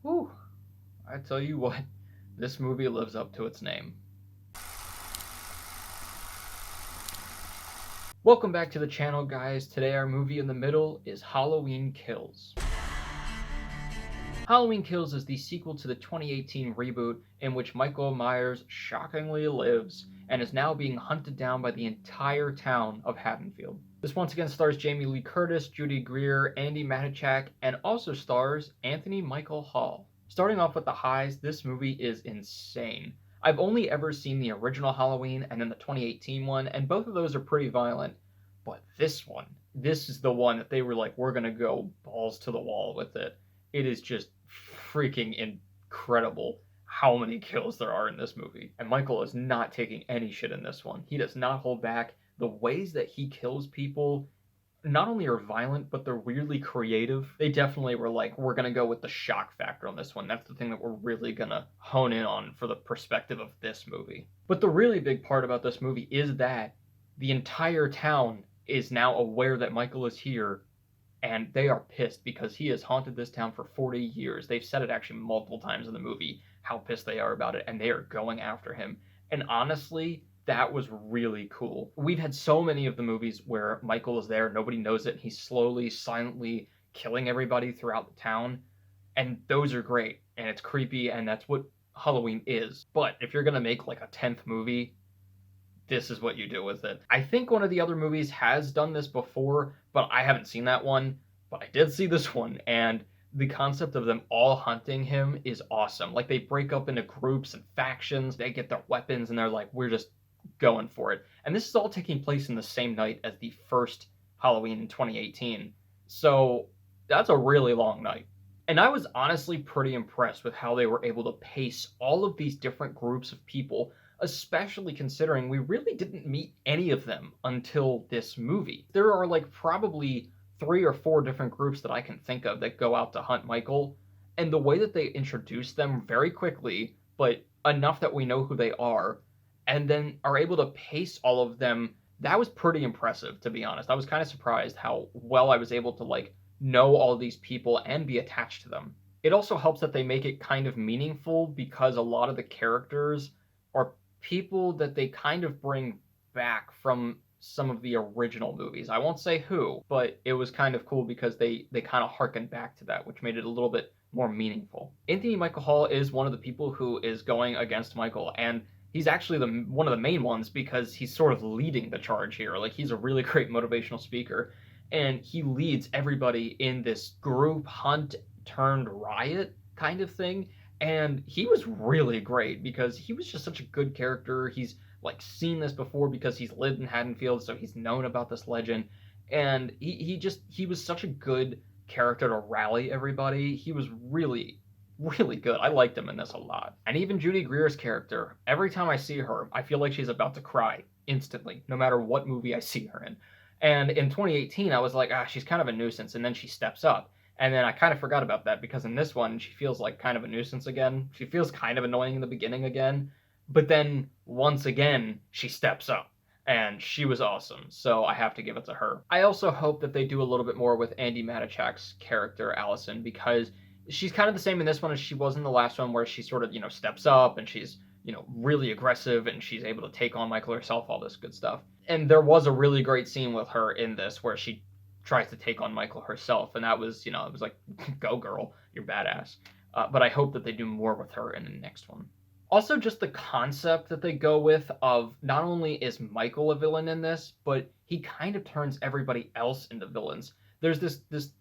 Whew, I tell you what, this movie lives up to its name. Welcome back to the channel, guys. Today our movie in the middle is Halloween Kills. Halloween Kills is the sequel to the 2018 reboot in which Michael Myers shockingly lives and is now being hunted down by the entire town of Haddonfield. This once again stars Jamie Lee Curtis, Judy Greer, Andy Matichak, and also stars Anthony Michael Hall. Starting off with the highs, this movie is insane. I've only ever seen the original Halloween and then the 2018 one, and both of those are pretty violent. But this is the one that they were like, we're gonna go balls to the wall with it. It is just freaking incredible how many kills there are in this movie. And Michael is not taking any shit in this one. He does not hold back. The ways that he kills people not only are violent, but they're weirdly creative. They definitely were like, we're gonna go with the shock factor on this one. That's the thing that we're really gonna hone in on for the perspective of this movie. But the really big part about this movie is that the entire town is now aware that Michael is here, and they are pissed because he has haunted this town for 40 years. They've said it actually multiple times in the movie, how pissed they are about it, and they are going after him. And honestly, that was really cool. We've had so many of the movies where Michael is there, nobody knows it, and he's slowly, silently killing everybody throughout the town. And those are great, and it's creepy, and that's what Halloween is. But if you're gonna make like a 10th movie, this is what you do with it. I think one of the other movies has done this before, but I haven't seen that one. But I did see this one, and the concept of them all hunting him is awesome. Like, they break up into groups and factions, they get their weapons, and they're like, we're just going for it. And this is all taking place in the same night as the first Halloween in 2018. So that's a really long night. And I was honestly pretty impressed with how they were able to pace all of these different groups of people, especially considering we really didn't meet any of them until this movie. There are like probably 3 or 4 different groups that I can think of that go out to hunt Michael, and the way that they introduce them very quickly, but enough that we know who they are, and then are able to pace all of them, that was pretty impressive, to be honest. I was kind of surprised how well I was able to like know all of these people and be attached to them. It also helps that they make it kind of meaningful because a lot of the characters are people that they kind of bring back from some of the original movies. I won't say who, but it was kind of cool because they kind of harken back to that, which made it a little bit more meaningful. Anthony Michael Hall is one of the people who is going against Michael, and he's actually one of the main ones because he's sort of leading the charge here. Like, he's a really great motivational speaker, and he leads everybody in this group hunt turned riot kind of thing. And he was really great because he was just such a good character. He's like seen this before because he's lived in Haddonfield, so he's known about this legend. And he was such a good character to rally everybody. He was really good. I liked him in this a lot. And even Judy Greer's character, every time I see her, I feel like she's about to cry instantly, no matter what movie I see her in. And in 2018, I was like, she's kind of a nuisance, and then she steps up. And then I kind of forgot about that because in this one, she feels like kind of a nuisance again. She feels kind of annoying in the beginning again. But then, once again, she steps up. And she was awesome, so I have to give it to her. I also hope that they do a little bit more with Andy Matichak's character, Allison, because she's kind of the same in this one as she was in the last one, where she sort of, steps up and she's, really aggressive and she's able to take on Michael herself, all this good stuff. And there was a really great scene with her in this where she tries to take on Michael herself, and that was, it was like, go girl, you're badass. But I hope that they do more with her in the next one. Also, just the concept that they go with of not only is Michael a villain in this, but he kind of turns everybody else into villains. There's this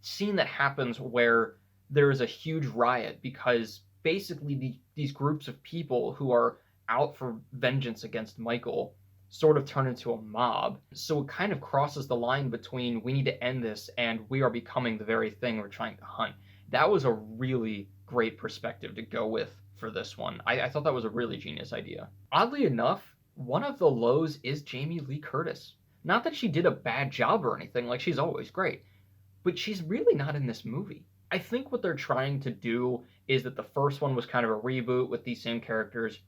scene that happens where there is a huge riot because basically these groups of people who are out for vengeance against Michael sort of turn into a mob. So it kind of crosses the line between we need to end this and we are becoming the very thing we're trying to hunt. That was a really great perspective to go with for this one. I thought that was a really genius idea. Oddly enough, one of the lows is Jamie Lee Curtis. Not that she did a bad job or anything, like she's always great, but she's really not in this movie. I think what they're trying to do is that the first one was kind of a reboot with these same characters.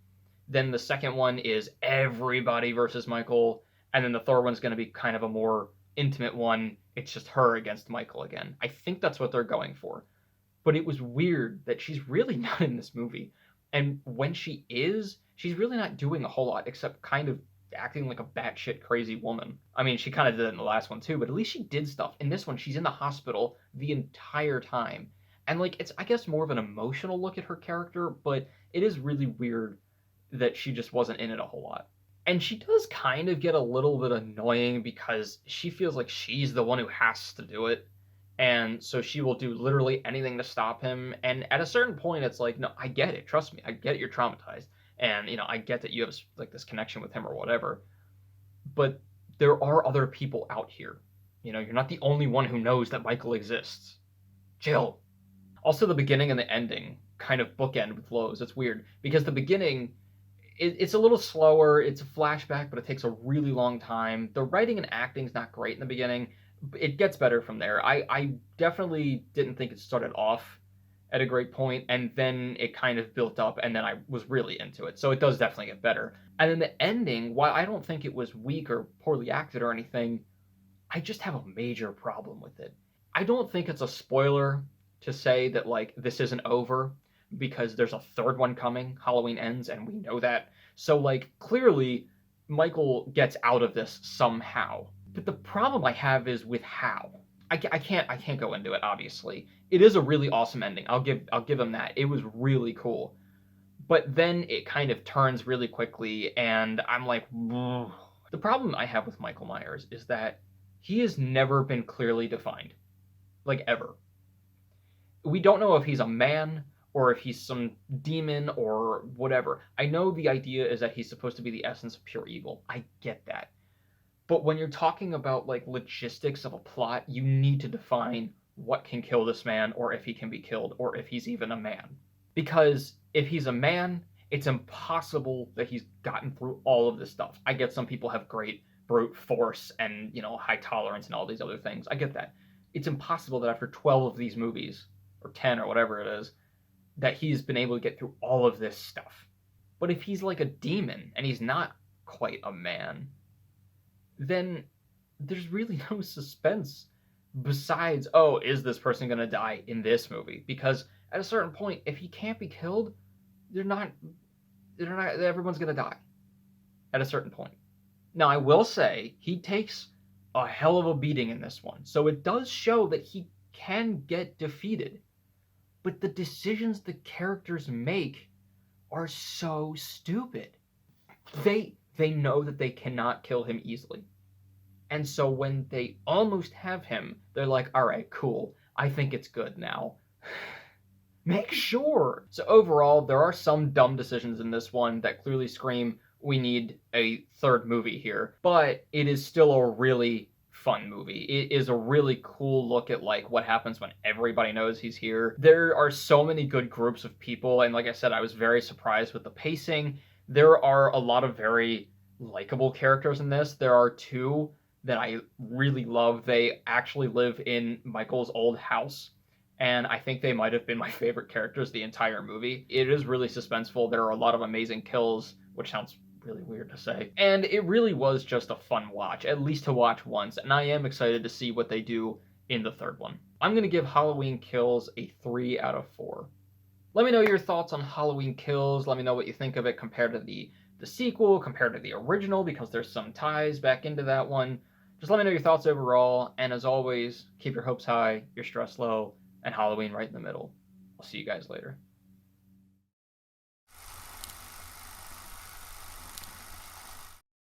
Then the second one is everybody versus Michael, and then the third one's going to be kind of a more intimate one. It's just her against Michael again. I think that's what they're going for. But it was weird that she's really not in this movie. And when she is, she's really not doing a whole lot except kind of acting like a batshit crazy woman. I mean, she kind of did it in the last one too, but at least she did stuff. In this one, she's in the hospital the entire time. And like it's I guess more of an emotional look at her character, but it is really weird that she just wasn't in it a whole lot. And she does kind of get a little bit annoying because she feels like she's the one who has to do it. And so she will do literally anything to stop him. And at a certain point, it's like, no, I get it. Trust me. I get it. You're traumatized. And, I get that you have like this connection with him or whatever. But there are other people out here. You're not the only one who knows that Michael exists. Jill. Also, the beginning and the ending kind of bookend with lows. It's weird because the beginning it's a little slower. It's a flashback, but it takes a really long time. The writing and acting is not great in the beginning. It gets better from there. I definitely didn't think it started off at a great point, and then it kind of built up, and then I was really into it. So it does definitely get better. And then the ending, while I don't think it was weak or poorly acted or anything, I just have a major problem with it. I don't think it's a spoiler to say that, like, this isn't over because there's a third one coming. Halloween Ends, and we know that. So, like, clearly, Michael gets out of this somehow. But the problem I have is with how. I can't go into it. Obviously, it is a really awesome ending. I'll give him that. It was really cool. But then it kind of turns really quickly, and I'm like, "Ugh." The problem I have with Michael Myers is that he has never been clearly defined, like ever. We don't know if he's a man or if he's some demon or whatever. I know the idea is that he's supposed to be the essence of pure evil. I get that. But when you're talking about like logistics of a plot, you need to define what can kill this man or if he can be killed or if he's even a man. Because if he's a man, it's impossible that he's gotten through all of this stuff. I get some people have great brute force and, high tolerance and all these other things. I get that. It's impossible that after 12 of these movies, or 10 or whatever it is, that he's been able to get through all of this stuff. But if he's like a demon and he's not quite a man, then there's really no suspense besides, oh, is this person going to die in this movie? Because at a certain point, if he can't be killed, everyone's going to die at a certain point. Now, I will say he takes a hell of a beating in this one. So it does show that he can get defeated. But the decisions the characters make are so stupid. They know that they cannot kill him easily. And so when they almost have him, they're like, all right, cool. I think it's good now. Make sure. So overall, there are some dumb decisions in this one that clearly scream, we need a third movie here. But it is still a really fun movie. It is a really cool look at like what happens when everybody knows he's here. There are so many good groups of people, and like I said, I was very surprised with the pacing. There are a lot of very likable characters in this. There are two that I really love. They actually live in Michael's old house, and I think they might have been my favorite characters the entire movie. It is really suspenseful. There are a lot of amazing kills, which sounds really weird to say. And it really was just a fun watch, at least to watch once, and I am excited to see what they do in the third one. I'm going to give Halloween Kills a 3 out of 4. Let me know your thoughts on Halloween Kills. Let me know what you think of it compared to the sequel, compared to the original, because there's some ties back into that one. Just let me know your thoughts overall, and as always, keep your hopes high, your stress low, and Halloween right in the middle. I'll see you guys later.